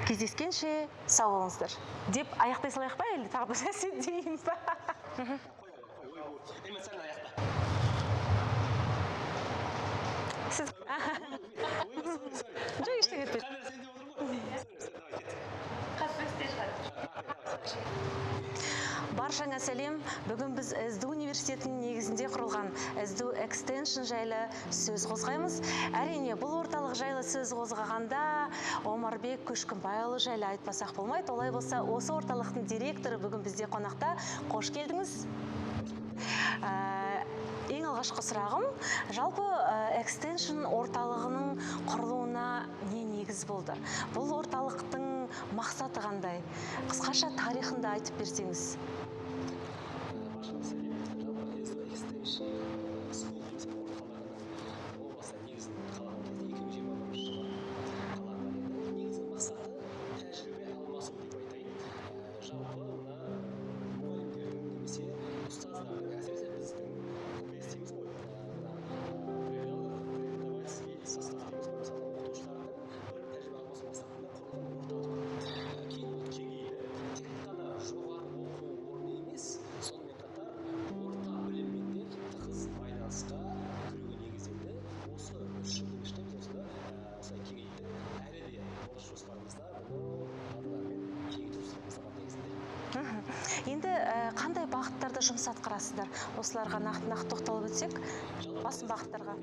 Кездескенше сау болыңыздар деп аяқтай салайық па, әлде тағы бір нәрсе дейін ба? Сіз жоқ, ештеңе етпейді. Баршаңа сәлем. Бүгін біз СДУ университетінің негізінде құрылған СДУ Extension жайлы сөз қозғаймыз. Әрине, бұл орталық жайлы сөз қозғағанда Омарбек Көшкімбайұлы жайлы айтпасақ болмайды. Олай болса, осы орталықтың директоры бүгін бізде қонақта. Қош келдіңіз. Ең алғашқы сұрағым, жалпы Extension орталығының құрылуына не негіз болды? Бұл орталықтың мақсаты қандай? Қысқаша тарихында айтып берсеңіз. Енді қандай бағыттарда жұмыс атқарасыздар? Осыларға нақты тоқталып өтсек, басым бағыттарға.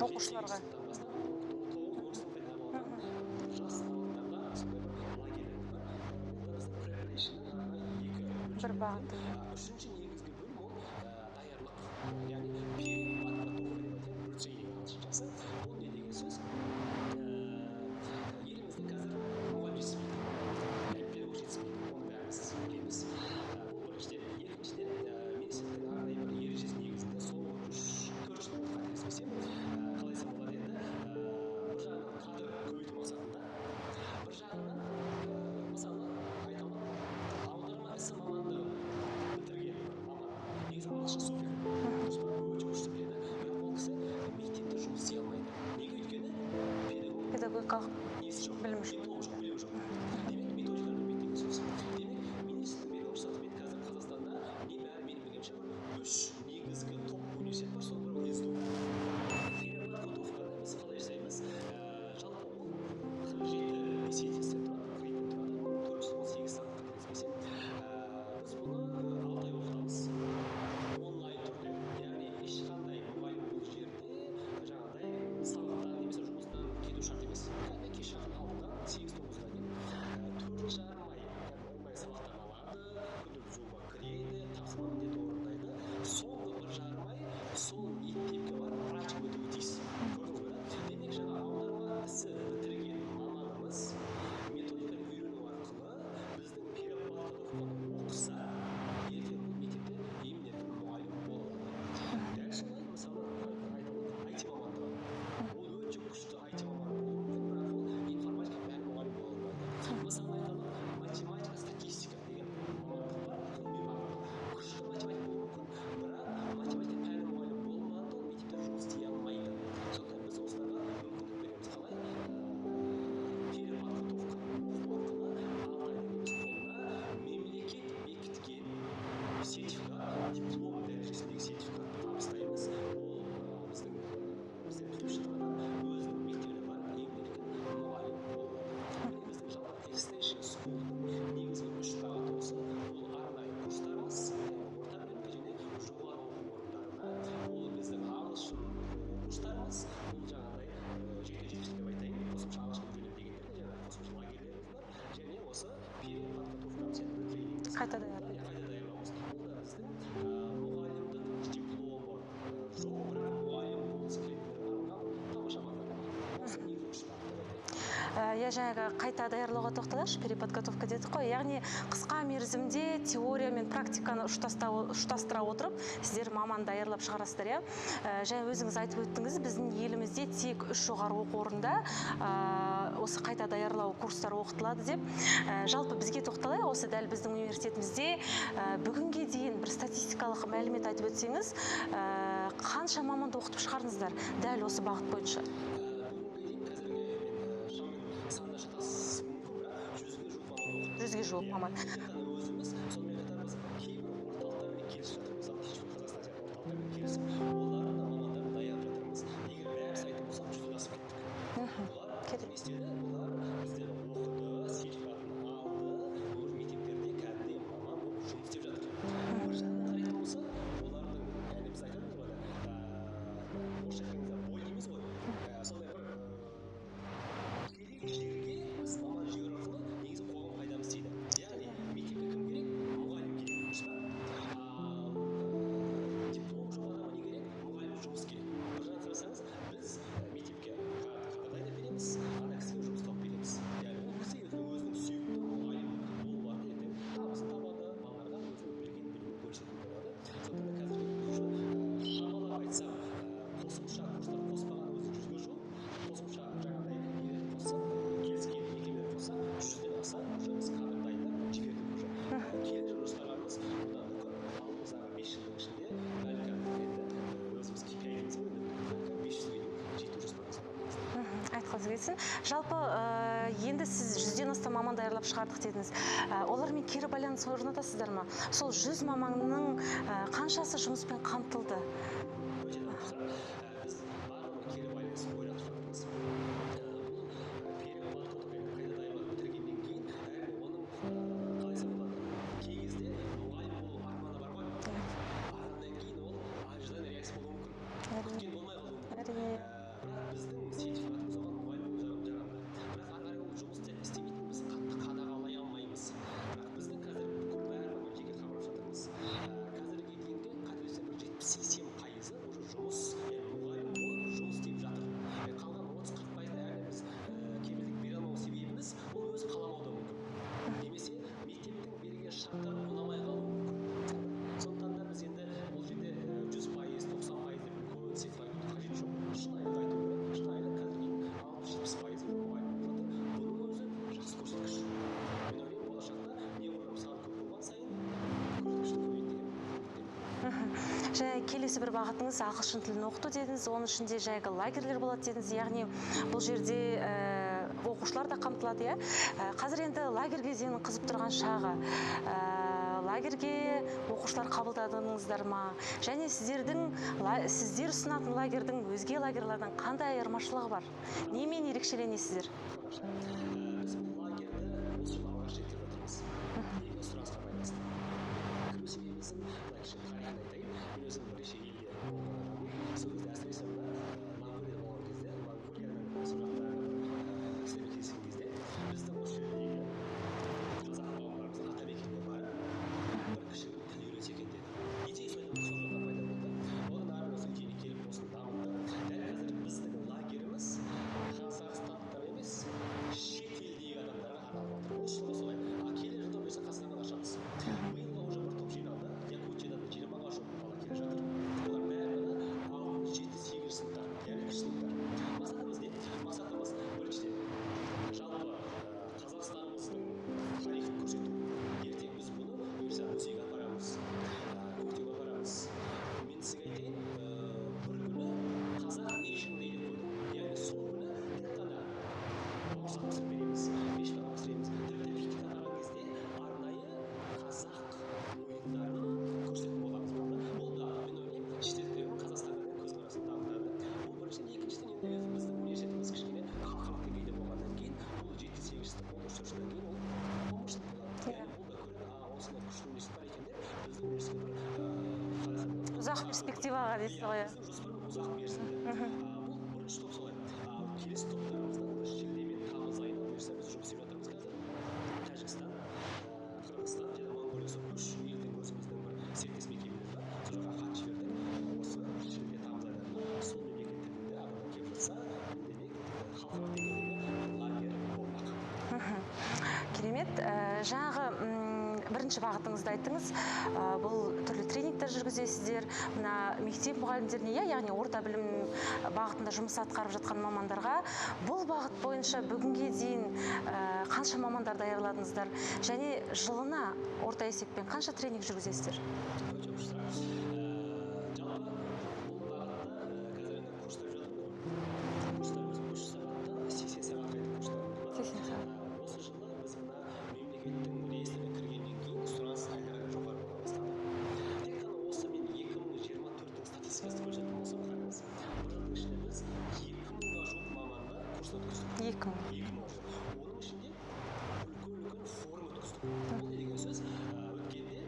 Оқушыларға. бір бағыты. Үшінші негізгі бөлім ол даярлық, яғни переподготовка деп айтады, retraining ағылшыншасы. Бұл не деген сөз? Елімізде қазір мұғалім жетіспейді, педагог жетіспейді, оны бәріміз білеміз. Бұл біріншіден. Екіншіден, министрліктің арнайы бір ережесі негізінде соңғы 3-4 жыл болды қателеспесем, қалай айтсам болады енді, бір жағынан кадр көбейту мақсатында, бір жағынан мысалы айтамын, аударма ісі мамандығын бітірген маман, негізі ағылшын супер, дұрыс па, өте күшті біледі, бірақ ол кісі мектепте жұмыс істей алмайды. Неге? Өйткені педагогикалық білім жоқ. диплом жоқ, білім жоқ. Демек методиканы білмейді деген сөз. Демек министрдің берген рұқсатымен қазір Қазақстанда небәрі менің білгенімше бір 3 негізгі топ университет бар, соның бірі СДУ. Переподготовканы біз қалай жасаймыз? Жалпы ол 47 сетистен тұрады, кредиттен тұрады, 418 сағат қателеспесем. Біз бұны 6 ай оқытамыз, онлайн түрде. Яғни ешқандай мұғалім бұл жерде жаңағыдай сабақтан немесе жұмыстан кету шарт емес. Кәдімгі кеш жақын 6-дан 8-9-ға дейін 4,5 ай онлайн сабақтар алады, күнделікті жолға кіреді, тапсырма міндетті орындайды. Соңғы 1,5 ай сол мектепке барып практика өтуі тиіс. Көрдіңіз бе? Демек жаңа аударма ісі бітірген маманымыз методиканы үйрену арқылы біздің переподготовканы оқыса, ертең бұл мектепте емін-еркін мұғалім бола алады. Дәл солай мысалы айталық IT мамандығы. Ол өте күшті IT маманы болуы мүмкін, бірақ ол информатика пәні мұғалім бола алмайды. Мысалы айталық математика, статистика деген мамандық бар, ғылыми бағыт. Күшті математик болуы мүмкін, бірақ математика пәні мұғалім болмағанда ол мектепте жұмыс істей алмайды. Сондықтан біз осыларға мүмкіндік береміз. Қалай? Переподготовка оқу арқылы 6 айдан кейін қолына мемлекет бекіткен сертификат, диплом дәрежесіндегі сертификат табыстаймыз. Ол бізден түлеп шыққаннан өзінің мектебіне барып емін-еркін мұғалім болады. Міне біздің жалпы extension school'дың негізгі 3 бағыты осы. Ол арнайы курстарымыз, орта білімді және жоғары оқу орындарына. Ол біздің ағылшын курстарымыз, ол жаңағыдай жекпе-жекшілік деп айтайын, қосымша ағылшын үйренемін дегендерге жаңағы қосымша лагерьлеріміз бар, және осы переподготовкамыз, яғни ретрейнингіміз. Қайта даярлау. Қайта даярлауымыз. Бұл да біздің мұғалімдік дипломы жоқ, бірақ мұғалім болғысы келетіндерге арналған тамаша бағдарлама. Осы негізгі 3 бағыт деп айтайын. Я жаңағы қайта даярлауға тоқталайыншы, переподготовка дедік қой. Яғни қысқа мерзімде теория мен практиканы ұштастыра отырып, сіздер маман даярлап шығарасыздар, иә? Және өзіңіз айтып өттіңіз, біздің елімізде тек 3 жоғары оқу орында осы қайта даярлау курстары оқытылады деп. Жалпы бізге тоқталайық, осы дәл біздің университетімізде бүгінге дейін бір статистикалық мәлімет айтып өтсеңіз, қанша маманды оқытып шығардыңыздар дәл осы бағыт бойынша? Санына жатасыз мүмкін, бірақ 100-ге жуық маман оқыдық. 100-ге жуық маман. Тек қана өзіміз, сонымен қатар біз кейбір орталықтармен келісіп жатырмыз. Мысалы, Teach for Қазақстан сияқты орталықтармен келісіп, олардың да мамандарын даярлап жатырмыз. Егер бәріміз айтатын болсақ, 100-ден асып кеттік. Бұлар не істеді? Бұлар бізден оқыды, сертификатын алды, олар мектептерде кәдімгідей маман болып жұмыс істеп жатыр. Бір жағынан қарайтын болсақ, олардың, яғни біз айтамыз ғой, орысша айтқанда бой дейміз ғой. Сондай бір керек жерге біз маман жіберу арқылы негізі қоғам пайдамыз тиді. Яғни мектепке кім керек? Мұғалім керек, дұрыс па? Диплом жоқ адамға не керек? Мұғалім жұмыс керек. Бір жағынан қарасаңыз, біз мектепке кадр дайындап береміз, ана кісіге жұмыс тауып береміз. Яғни ол кісі өзінің сүйікті мұғалім болу арқылы ертең табысын табады, балаларға өзінің білген білімін көрсететін болады. Сондықтан да қазіргі уже шамалап айтсам, қосымша курстар қоспаған өзі 100-ге жуық, қосымша жаңағыдай нелер қоссақ, келіскен мекемелер қоссақ, 100-ден аса уже біз кадр дайындап жібердік уже. Келер жылы жоспарларымыз одан да көп. Алдымыздағы 5 жылдың ішінде бәлкім енді өзіміз KPI-іміз ғой, бәлкім 500-ге дейін жету жоспарымыз бар. Айтқыңыз келсін. Жалпы енді сіз 100-ден астам маман даярлап шығардық дедіңіз. Олармен кері байланыс орнатасыздар ма? Сол 100 маманның қаншасы жұмыспен қамтылды? Өте дұрыс сұрақ. Біз барлығына кері байланыс ойратып жатырмыз. Бұл переподготовканы қайта даярлап бітіргеннен кейін, әрине оның қалай айтсам болады, кей кезде мұғалім болу арманы бар ғой. Барғаннан кейін ол ожидан реакция болуы мүмкін. Күткен болмай қалуы мүмкін. Бірақ біздің сертификатымыз оған мұғалім болу жарамды. Бірақ ары қарай ол жұмыс істемейтін біз қатты қадағалай алмаймыз. Бірақ біздің қазір бүкіл барлығын жеке Және келесі бір бағытыңыз ағылшын тілін оқыту дедіңіз, оның ішінде жәйгі лагерлер болады дедіңіз, яғни бұл жерде оқушылар да қамтылады, иә. Қазір енді лагерь кезеңінің қызып тұрған шағы. Лагерьге оқушылар қабылдадыңыздар ма? Және сіздер ұсынатын лагерьдің өзге лагерьлерден қандай айырмашылығы бар? Немен ерекшеленесіздер? Біз бұл лагерьді осы жылы алғаш рет деп жатырмыз. Неге сұранысқа байланысты. Кіру себебіміздің тарихын айтайын. Мен өзім бірнеше елде болған адаммын. Сол кезде әсіресе Монғолияда болған кезде, Монғолияның сол жақтағы кісілермен кездескен кезде, біздің осы жердегі қазақ бауырларымыздың атамекеніне барып, бір кішігірім тіл үйренсе екен деді. Идея сол жақтан пайда болды. Одан ары осы идея келіп осыны дамытты. Дәл қазір біздің лагеріміз қазақстандықтар емес, шет елдегі адамдарға арналып отыр. Осы жылы солай. Келер жылдан бұйырса Қазақстаннан ашамыз. Биылға уже бір топ жиналды. Якутиядан 20-ға жуық бала келе жатыр. Олар бәрі 6, 7, 8 сыныптар, яғни кіші сыныптар. Мақсатымыз не? Мақсатымыз біріншіден жалпы Қазақстанымыздың тарихын көрсету. Ертең біз бұны бұйырса музейге апарамыз, көктемге апарамыз. Мен сізге айтайын, бір күні қазақ Asian Day деп қойдым. Яғни сол күні тек қана бауырсақ пісіріп береміз, бешбақ пісіреміз. Тіпті пикник атаған кезде арнайы қазақ ойындарын көрсететін боламыз болды. Ол да мен ойлаймын, шетелдіктердің Қазақстанға деген көзқарасын дамытады. Бұл біріншіден, екіншіден енді біздің университетіміз кішкене халықаралық деңгейде болғаннан кейін, бұл 7-8 сынып, 13 жылдан кейін ол помощник болады. Яғни бұл да көреді, осындай күшті университет бар екен деп, біздің университетке ұзақ перспективаға дейсіз ғой. біздің жоспарымыз ұзақ мерзімді. Бұл бірінші топ солай. Келесі топтарымызда осы шілде мен тамыз айында бұйырса біз жұмыс істеп жатырмыз қазір. Тәжікстан, Қырғызстан және Монғолия сол үш елдің өзіміздің бір серіктес мекемеміз бар. Сол жаққа хат жібердік. Осы шілде тамыз айларында сол мемлекеттерден де адамдар келіп жатса, бұл демек халықаралық деңгейдегі лагерь болмақ. Керемет. Жаңағы бірінші бағытыңызды айттыңыз. Бұл түрлі тренингтер жүргізесіздер. Мына мектеп мұғалімдеріне, яғни орта білім бағытында жұмыс атқарып жатқан мамандарға бұл бағыт бойынша бүгінге дейін қанша мамандар даярладыңыздар? Және жылына орта есеппен қанша тренинг жүргізесіздер? Өте дұрыс сұрақ. Жалпы бұл бағытта қазір енді курстар жатыр ғой. Курстарымыз 3 сағаттан 80 сағатқа дейін курстарымыз бар. 80 сағат. Осы жылы біз мына мемлекеттің реестріне кіргеннен кейін сұраныс әлдеқайда жоғары бола бастады. Тек қана осы мен 2024-тің статистикасын көрсететін болсам, қараңыз. Бір жылдың ішінде біз 2000-ға жуық маманды курстан өткіздік. 2000-ға жуық. Оның ішінде үлкен форум өткіздік. Бұл не деген сөз? Өткенде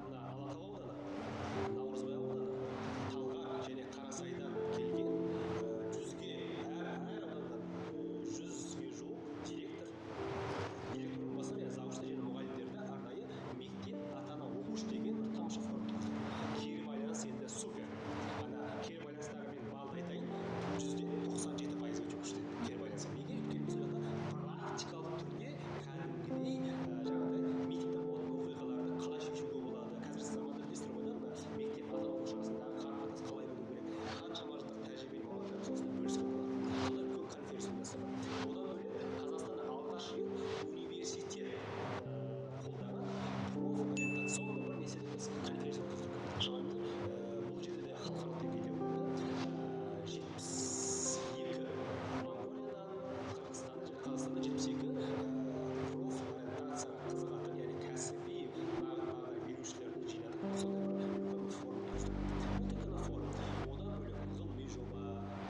мына Алатау ауданы, Наурызбай ауданы, Талғар және Қарасайдан келген 100-ге, әр ауданнан 100-ге жуық директор орынбасары және завучтар және мұғалімдерді арнайы мектеп ата-ана оқушы деген бір тамаша форум өткіздік. Кері байланыс енді супер. Кері байланыстағы мен балды айтайын, 97% өте күшті кері байланыс. Неге? Өйткені біз жақта практикалық түрде кәдімгідей жаңағыдай мектепте болатын оқиғаларды қалай шешуге болады. Қазіргі заманда білесіздер ғой, мектеп ата-ана оқушы арасындағы қарым-қатынас қалай болу керек, қаншама жылдық тәжірибелі мамандарымыз осында бөліскен болады. Олар үлкен конференция ұйымдастырды. Одан бөлек Қазақстанда алғаш рет университет қолдаған профориентационный бір неседе біз конференция өткіздік. Бұл жерде де халықаралық деңгейде болды. 72 Монғолиядан, Қырғызстаннан және Қазақстаннан 72 профориентацияға қызығатын, яғни кәсіби бағыт берушілерді жинадық. Сондай бір үлкен форум өткіздік. Бұл тек қана форум. Одан бөлек ғылыми жоба,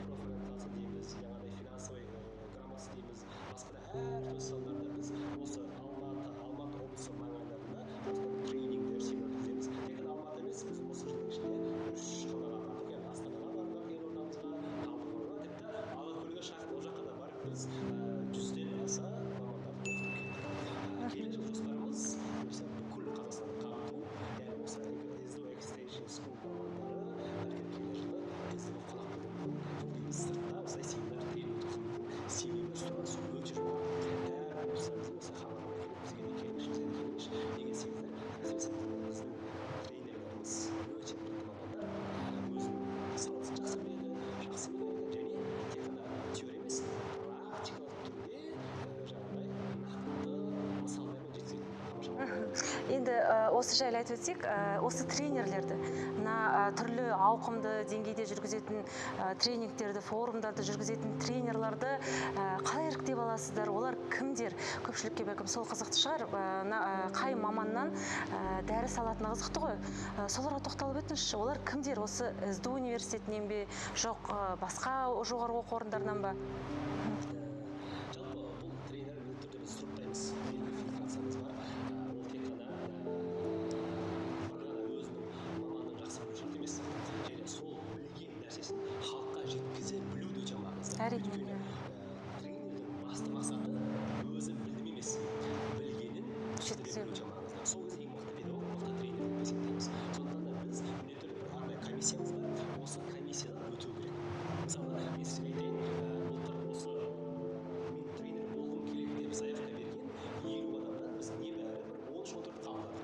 профориентация дейміз, жаңағыдай финансовый грамотность дейміз. Басқа да әртүрлі салаларда біз осы Алматы облысы маңайдарында осындай тренингтер, семинар өткіземіз. Тек қана Алматы емес, біз осы жылдың ішінде 3 қалаға бардық, яғни Астанаға бардық, елордамызға, Талдықорғанға, тіпті Алакөлге шақырып, ол жаққа да барып біз 100-ден аса мамандарды оқытып келдік. Келер жыл жоспарымыз бұйырса бүкіл Қазақстанды қамту, яғни осы СДУ Extension School мамандары бәлкім келер жылы СДУ қонақ болуы мүмкін. Бұл дейміз сыртта осылай семинар тренинг өткізу мүмкін. Себебі сұраныс өте жоғары. Әр облыстарымыздан осы хабарлама келіп, бізге де келіңіз, бізге де келіңіз. Неге десеңіздер, әсіресе біздің тренерлеріміз өте білікті мамандар, өзінің саласын жақсы біледі, жақсы меңгереді және тек қана теория емес, практикалық түрде жаңағыдай нақты мысалдармен жеткізетін тамаша мамандар. Енді осы жайлы айтып өтсек, осы тренерлерді, мына түрлі ауқымды деңгейде жүргізетін тренингтерді, форумдарды жүргізетін тренерларды қалай іріктеп аласыздар? Олар кімдер? Көпшілікке бәлкім сол қызықты шығар. Қай маманнан дәріс алатыны қызықты ғой. Соларға тоқталып өтіңізші. Олар кімдер? Осы СДУ университетінен бе, жоқ басқа жоғарғы оқу орындарынан ба? Жалпы бұл тренер міндетті түрде біз сұрыптаймыз. Белгілі фильтрациямыз бар. Ол тек қана өзінің мамандығын жақсы білу шарт емес. Және сол білген нәрсесін халыққа жеткізе білу де өте маңызды. Әрине. Өйткені тренердің басты мақсаты өзі білдім емес, білгенін жеткізе білу өте маңызды. Сол кезде ең мықты педагог, мықты тренер деп есептейміз. Сондықтан да біз міндетті түрде бір арнайы комиссиямыз бар. Осы комиссиядан өту керек. Мысалы, мен сізге айтайын, былтыр осы мен тренер болғым керек деп заявка берген 50 адамнан біз небәрі бір 13-14 қабылдадық.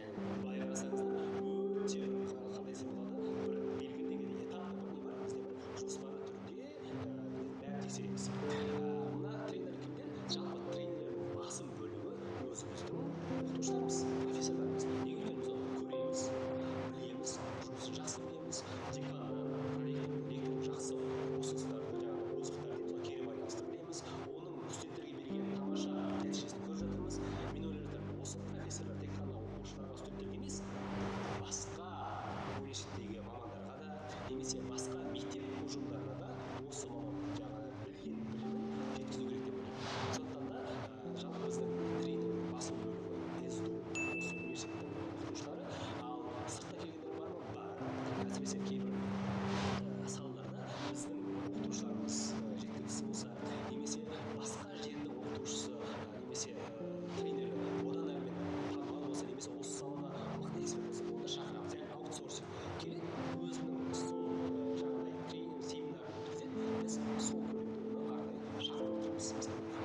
Яғни былай қарасаңыздар өте бір қандай десем болады, бір белгілі деңгейде этапты бір не бар, бізде бір жоспарлы түрде бәрін тексереміз. Мына тренер кімдер? Жалпы тренерлердің басым бөлігі өзіміздің оқытушыларымыз, профессорларымыз. Неге өйткені біз оны көреміз, білеміз, жұмысын жақсы білеміз, деканнан, ректордың жақсы ұсыныстарды, жаңағы озықтар дейміз ғой, кері байланысты білеміз. Оның студенттерге берген тамаша нәтижесін көріп жатырмыз. Мен ойлап жатырмын, осы профессорлар тек қана оқушыларға, студенттерге емес, басқа университеттегі мамандарға да, немесе басқа мектеп ұжымдарына да осы маман жаңағы білген білімін жеткізу керек деп ойлаймын. Сондықтан да жалпы біздің тренердің басым бөлігі СДУ, осы университеттің оқытушылары, ал сыртта келгендер бар ма? Бар. Әсіресе кейбір салаларда біздің оқытушыларымыз жеткіліксіз болса, немесе басқа жердің оқытушысы, немесе тренері одан әрмен танымал болса, немесе осы салада мықты эксперт болса, оны шақырамыз. Яғни аутсорсинг керек. Өзінің сол жаңағыдай тренинг, семинарын өткізеді, біз сол көлемде оны арнайы шақырып отырмыз.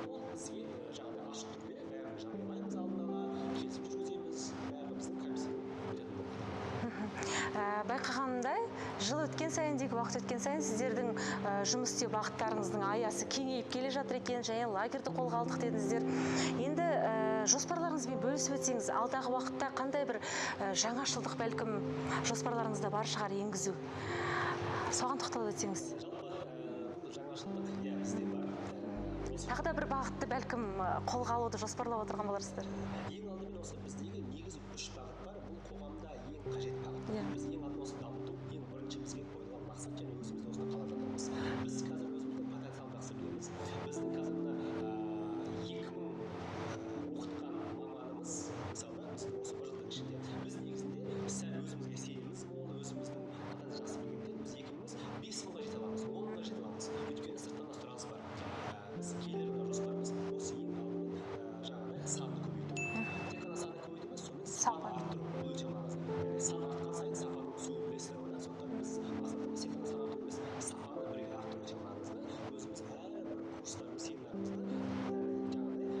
Ол бізге жаңағыдай ашық түрде бәрін жариялаймыз, алдын ала келісім жүргіземіз, бәрі біздің комиссиядан өтетін болады. Байқағанымдай, жыл өткен сайын, уақыт өткен сайын сіздердің жұмыс істеу бағыттарыңыздың аясы кеңейіп келе жатыр екен, және лагерьді қолға алдық дедіңіздер. Енді жоспарларыңызбен бөлісіп өтсеңіз, алдағы уақытта қандай бір жаңашылдық бәлкім жоспарларыңызда бар шығар енгізу? Соған тоқталып өтсеңіз. Жалпы бұл жаңашылдық бізде бар. Тағы да бір бағытты бәлкім қолға алуды жоспарлап отырған боларсыздар. Ең алдымен осы біздегі негізі 3 бағыт бар. Бұл қоғамда ең қажет бағыт. Біз ең алдымен осы дамыту, ең бірінші бізге қойылған мақсат, және өзіміз де осында қалап жатырмыз. Біз қазір өзіміздің потенциалды жақсы білеміз. Біздің қазір мына 2000 оқытқан маманымыз, мысалы, біздің осы бір жылдың ішінде біз негізінде сәл өзімізге сеніміміз мол, өзіміздің потенциалды жақсы білгендер біз 2000-міз 5000-ға жете аламыз, 10 жете аламыз. Өйткені сырттан да сұраныс бар. Біз келер жоспарымыз осы ең алдымен жаңағыдай санды көбейту. Тек қана санды көбейту емес, сонымен сапаны арттыру. Бұл өте маңызды. Яғни сан артқан сайын сапаның түсуі білесіздер ғой. Сондықтан біз мақсатымыз тек қана сан арттыру емес, сапаны бірге арттыру өте маңызды. Өзіміз әрбір курстарымыз, семинарымызды жаңағыдай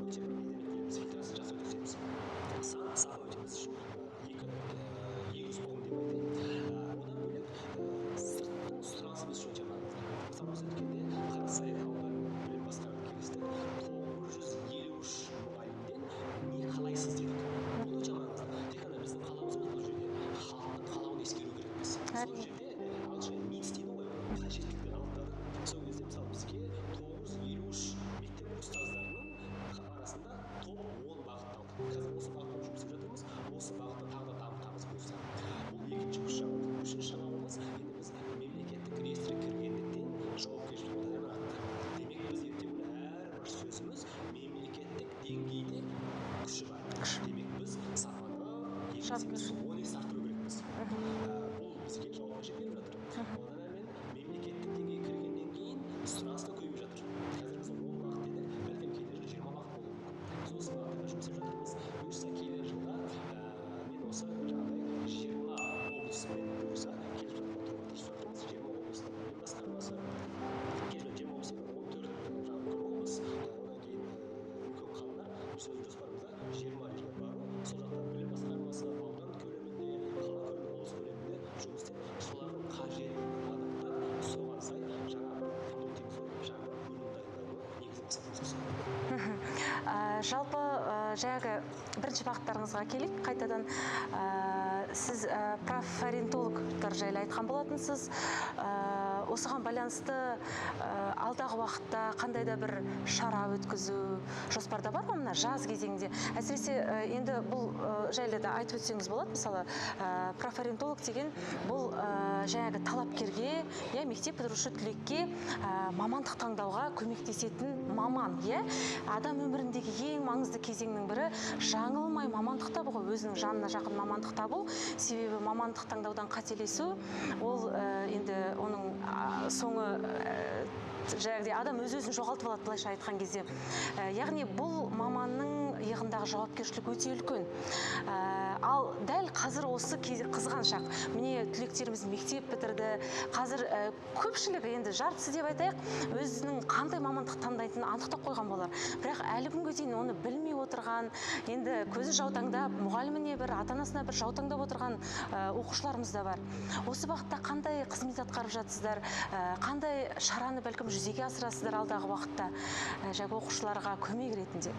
өте бір неден өткіземіз, фильтрацияны жақсы өткіземіз. Сапа өте біз үшін егіз ұғым деп айтайын. Одан бөлек сырттың сұранысы біз үшін өте маңызды. Мысалы, біз өткенде Қарасай ауданының білім басқармасына келістік. 953 мұғалімден не қалайсыз дедік. Бұл өте маңызды. Тек қана біздің қалауымыз емес, бұл жерде халықтың қалауын ескеру керекпіз. Сол жерде ағылшынша needs дейді ғой, қажеттілікті анықтадық. Сол кезде мысалы бізге 953 мектеп ұстаздарының арасында топ 10 бағыт алдық. Қазір осы бағытпен жұмыс істеп жатырмыз. Осы бағытты тағы да дамытамыз бұйырса. Бұл екінші күш жағымыз. Үшінші жағымыз, енді біз мемлекеттік реестрге кіргендіктен жауапкершілік одан әрмен артты. Демек біз ертең әрбір сөзіміз мемлекеттік деңгейде күші бар. Демек біз сапаны 10 есе арттыру керекпіз. Бұл бізге жауапкершілік беріп жатыр. Одан әрмен мемлекеттік деңгейге кіргеннен кейін сұраныс та көбейіп жатыр. Қазір біз 10 бағыт дедік, бәлкім келер жылы 20 бағыт болуы мүмкін. Біз осы бағытта жұмыс істеп жатырмыз. Бұйырса келер жылға мен осы жаңағыдай 20 облысымен бұйырса келіп жатқан тырысып жатырмыз. 20 облыстың білім басқармасы, келіп 20 облыс, 14 жаңағы облыс, одан кейін үлкен қалалар. Біз өз жоспарымызда 20 жерге бару, сол жақта білім басқармасы аудан көлемінде, қала көлемінде, облыс көлемінде жұмыс істеп, солардың қажетін анықтап, соған сай жаңа бір продукт дейміз ғой, жаңа бір өнім дайындауы негізгі мақсатымыз осы. Жалпы жаңағы бірінші бағыттарыңызға келейік қайтадан. Сіз профориентологтар жайлы айтқан болатынсыз. Осыған байланысты алдағы уақытта қандай да бір шара өткізу жоспарда бар ма мына жаз кезеңінде? Әсіресе енді бұл жайлы да айтып өтсеңіз болады. Мысалы, профориентолог деген бұл жаңағы талапкерге, мектеп бітіруші түлекке мамандық таңдауға көмектесетін маман, адам өміріндегі ең маңызды кезеңнің бірі жаңылмай мамандық табу ғой, өзінің жанына жақын мамандық табу. Себебі мамандық таңдаудан қателесу, ол енді оның соңы жаңағыдай адам өз-өзін жоғалтып алады, былайша айтқан кезде. Яғни бұл маманның иығындағы жауапкершілік өте үлкен. Ал дәл қазір осы қызған шақ. Міне түлектеріміз мектеп бітірді. Қазір көпшілігі, енді жартысы деп айтайық, өзінің қандай мамандық таңдайтынын анықтап қойған болар. Бірақ әлі күнге дейін оны білмей отырған, енді көзі жаутаңдап, мұғаліміне бір, ата-анасына бір жаутаңдап отырған оқушыларымыз да бар. Осы бағытта қандай қызмет атқарып жатсыздар? Қандай шараны бәлкім жүзеге асырасыздар алдағы уақытта жаңағы оқушыларға көмек ретінде?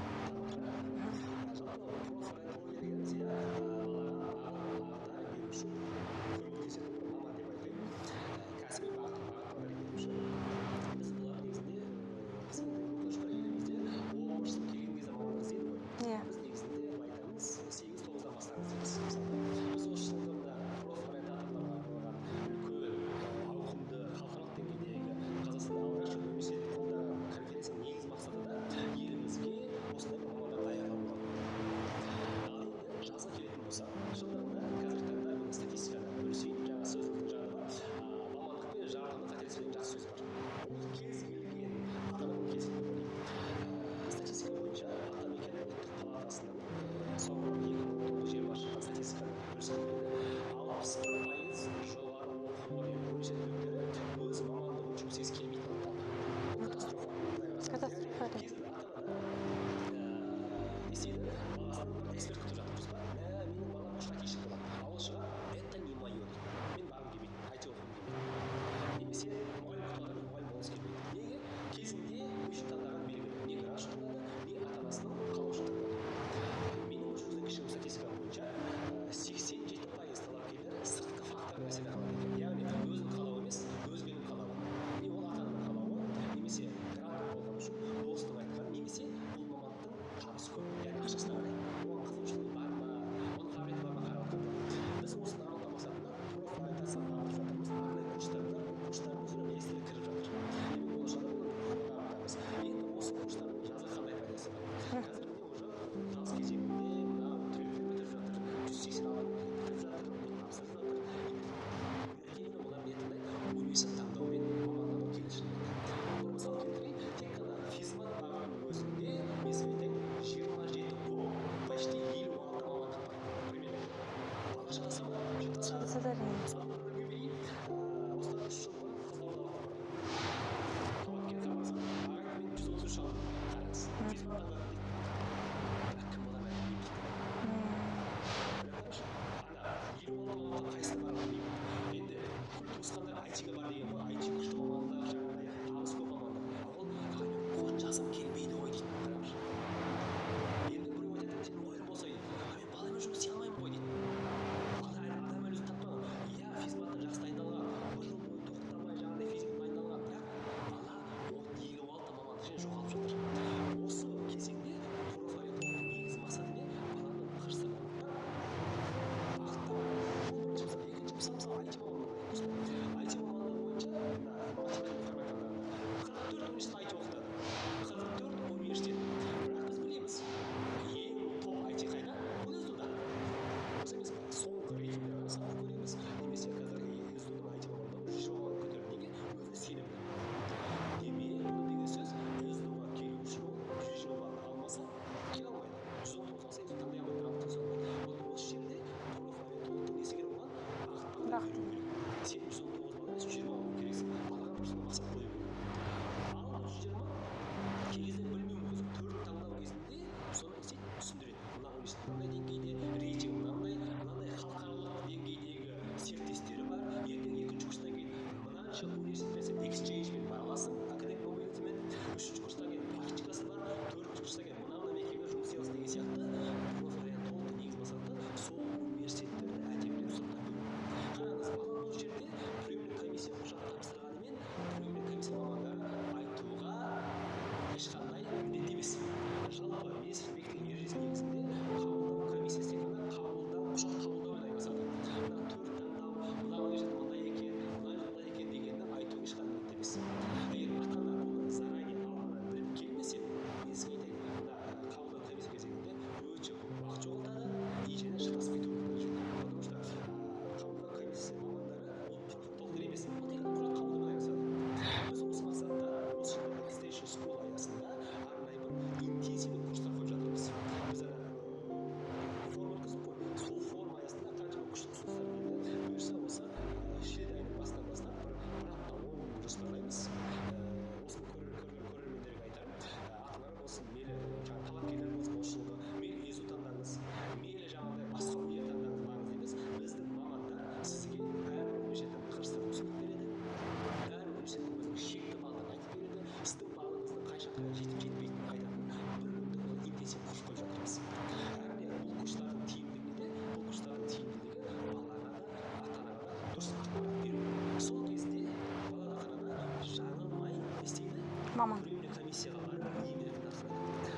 маман. Временный комиссияға барып емдерін тапсырады.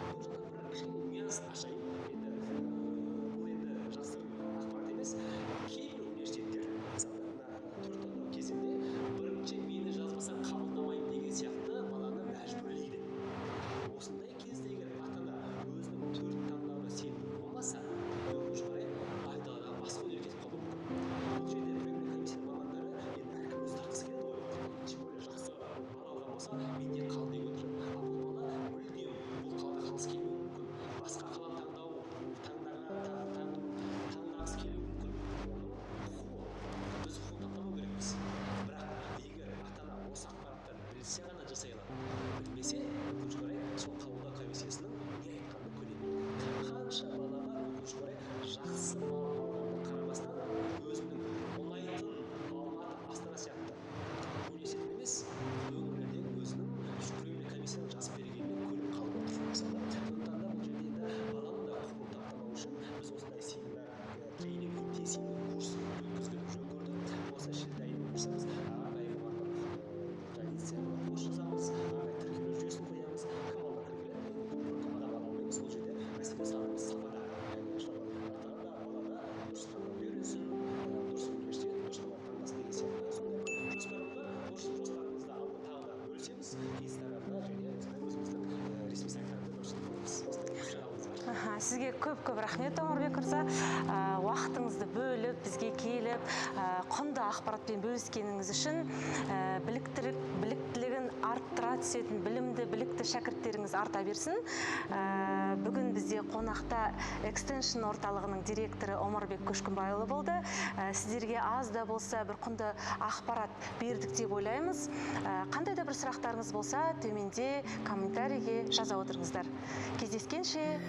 Бұл жағда бір кішкене нюанс ашайын. Бұл енді жасырын ақпарат емес. Кейбір университеттер мысалы мына 4 таңдау кезінде бірінші мені жазбасаң қабылдамаймын деген сияқты баланы мәжбүрлейді. Осындай кезде егер ата-ана өзінің 4 таңдауына сенімді болмаса, өкінішке қарай айдаладағы басқа университетке кетіп қалуы мүмкін. Бұл жерде временный комиссия мамандары енді әркім өзі тартқысы келеді ғой. Тем более жақсы бала алған болса менде қал деп отыр. А бұл бала мүлдем бұл қалада қалғысы келмеуі мүмкін. Басқа қала таңдағысы келуі мүмкін. Оның құқығы. Біз құқығын таптамау керекпіз. Бірақ егер ата-ана осы ақпараттарды білсе ғана жасай алады. Білмесе, өкінішке қарай сол қабылдау комиссиясының не айтқанын көре береді. Қанша балаға өкінішке қарай жақсы бал алғанына қарамастан өзінің ұнайтын Алматы, Астана сияқты университет емес, өңірлердегі өзінің временный комиссияның жазып бергеніне көніп қалып отыр. Мысалы, сондықтан да бұл жерде енді баланың да құқығын таптамау үшін біз осындай семинар, тренинг, интенсивный курс өткізгенді жөн көрдік. Осы шет дайын болсаңыз, ағай жаңа пост жазамыз, ағай тіркелу жүйесін қоямыз, кім алға кіргелі, көп адам алмаймыз. Бұл жерде мәселе сапада. Ата-ана да, бала да дұрыс таңдауды үйренсін, дұрыс университет, дұрыс маман таңдасын деген сияқты. Сондай бір жоспарым бар. Осы жоспарымызды алда тағы да бөлісеміз. Инстаграмда және өзіміздің ресми сайттарында бөлісетін боламыз. Осындай жаңалығымыз бар. Сізге көп рахмет, Омарбек мырза. Уақытыңызды бөліп, бізге келіп, құнды ақпаратпен бөліскеніңіз үшін біліктілігін арттыра түсетін білімді, білікті шәкірттеріңіз арта берсін. Бүгін бізде қонақта экстеншн орталығының директоры Омарбек Көшкімбайұлы болды. Сіздерге аз да болса бір құнды ақпарат бердік деп ойлаймыз. Қандай да бір сұрақтарыңыз болса, төменде комментарийге жаза отырыңыздар. Кездескенше.